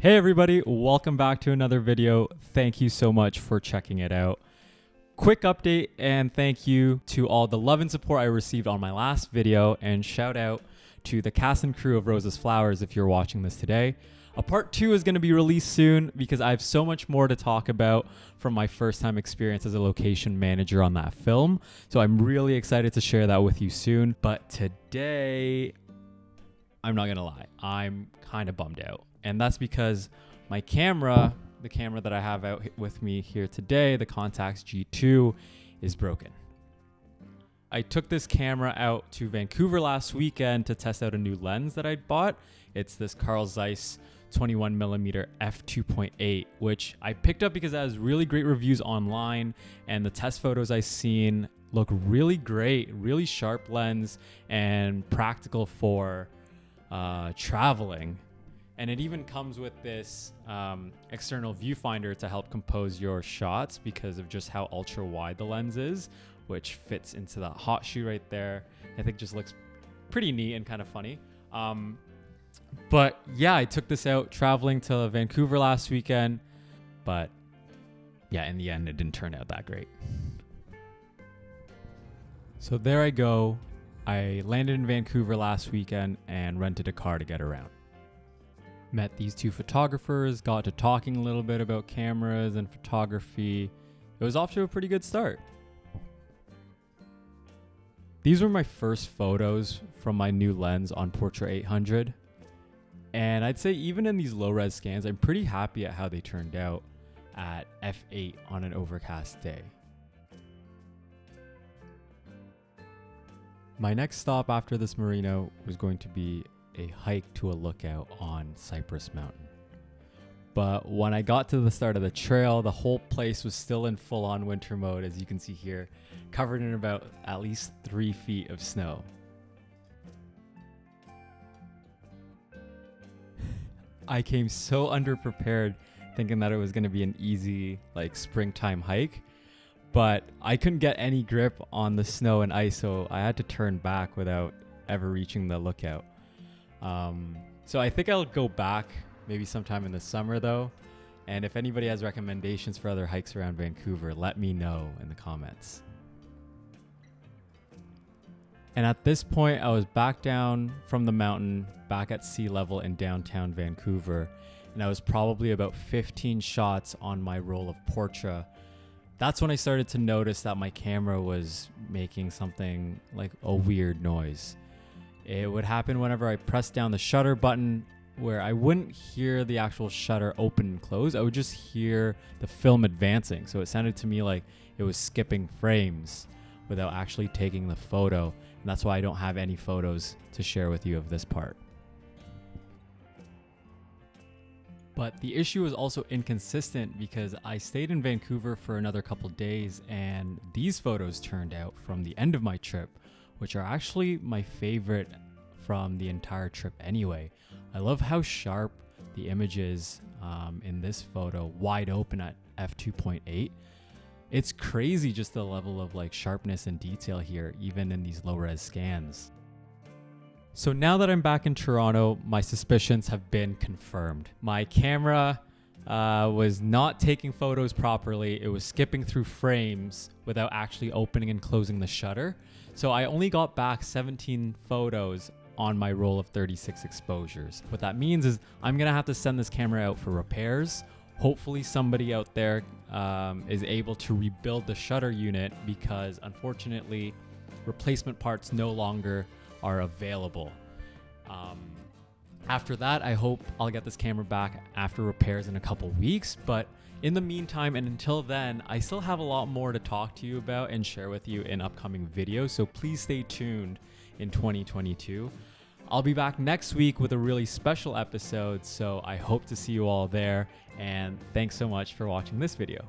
Hey everybody, welcome back to another video. Thank you so much for checking it out. Quick update and thank you to all the love and support I received on my last video, and shout out to the cast and crew of Rose's Flowers if you're watching this today. A part 2 is going to be released soon because I have so much more to talk about from my first time experience as a location manager on that film. So I'm really excited to share that with you soon. But today, I'm not going to lie, I'm kind of bummed out. And that's because my camera, the camera that I have out with me here today, the Contax G2, is broken. I took this camera out to Vancouver last weekend to test out a new lens that I'd bought. It's this Zeiss 21mm f2.8, which I picked up because it has really great reviews online, and the test photos I've seen look really great, really sharp lens and practical for traveling. And it even comes with this external viewfinder to help compose your shots because of just how ultra wide the lens is, which fits into that hot shoe right there. I think just looks pretty neat and kind of funny. But yeah, I took this out traveling to Vancouver last weekend, but yeah, in the end, it didn't turn out that great. So there I go. I landed in Vancouver last weekend and rented a car to get around. Met these two photographers, got to talking a little bit about cameras and photography. It was off to a pretty good start. These were my first photos from my new lens on Portra 800. And I'd say even in these low-res scans, I'm pretty happy at how they turned out at f8 on an overcast day. My next stop after this Merino was going to be a hike to a lookout on Cypress Mountain. But when I got to the start of the trail, the whole place was still in full-on winter mode, as you can see here, covered in about at least 3 feet of snow. I came so underprepared thinking that it was going to be an easy springtime hike, but I couldn't get any grip on the snow and ice, so I had to turn back without ever reaching the lookout. So I think I'll go back maybe sometime in the summer though. And if anybody has recommendations for other hikes around Vancouver, let me know in the comments. And at this point, I was back down from the mountain, back at sea level in downtown Vancouver. And I was probably about 15 shots on my roll of Portra. That's when I started to notice that my camera was making something like a weird noise. It would happen whenever I pressed down the shutter button, where I wouldn't hear the actual shutter open and close. I would just hear the film advancing. So it sounded to me like it was skipping frames without actually taking the photo. And that's why I don't have any photos to share with you of this part. But the issue was also inconsistent because I stayed in Vancouver for another couple days, and these photos turned out from the end of my trip, which are actually my favorite from the entire trip anyway. I love how sharp the image is in this photo, wide open at f2.8. It's crazy just the level of sharpness and detail here, even in these low-res scans. So now that I'm back in Toronto, my suspicions have been confirmed. My camera was not taking photos properly. It was skipping through frames without actually opening and closing the shutter. So I only got back 17 photos on my roll of 36 exposures. What that means is I'm gonna have to send this camera out for repairs. Hopefully somebody out there is able to rebuild the shutter unit, because unfortunately replacement parts no longer are available. After that, I hope I'll get this camera back after repairs in a couple weeks, but in the meantime and until then, I still have a lot more to talk to you about and share with you in upcoming videos, so please stay tuned in 2022. I'll be back next week with a really special episode, so I hope to see you all there, and thanks so much for watching this video.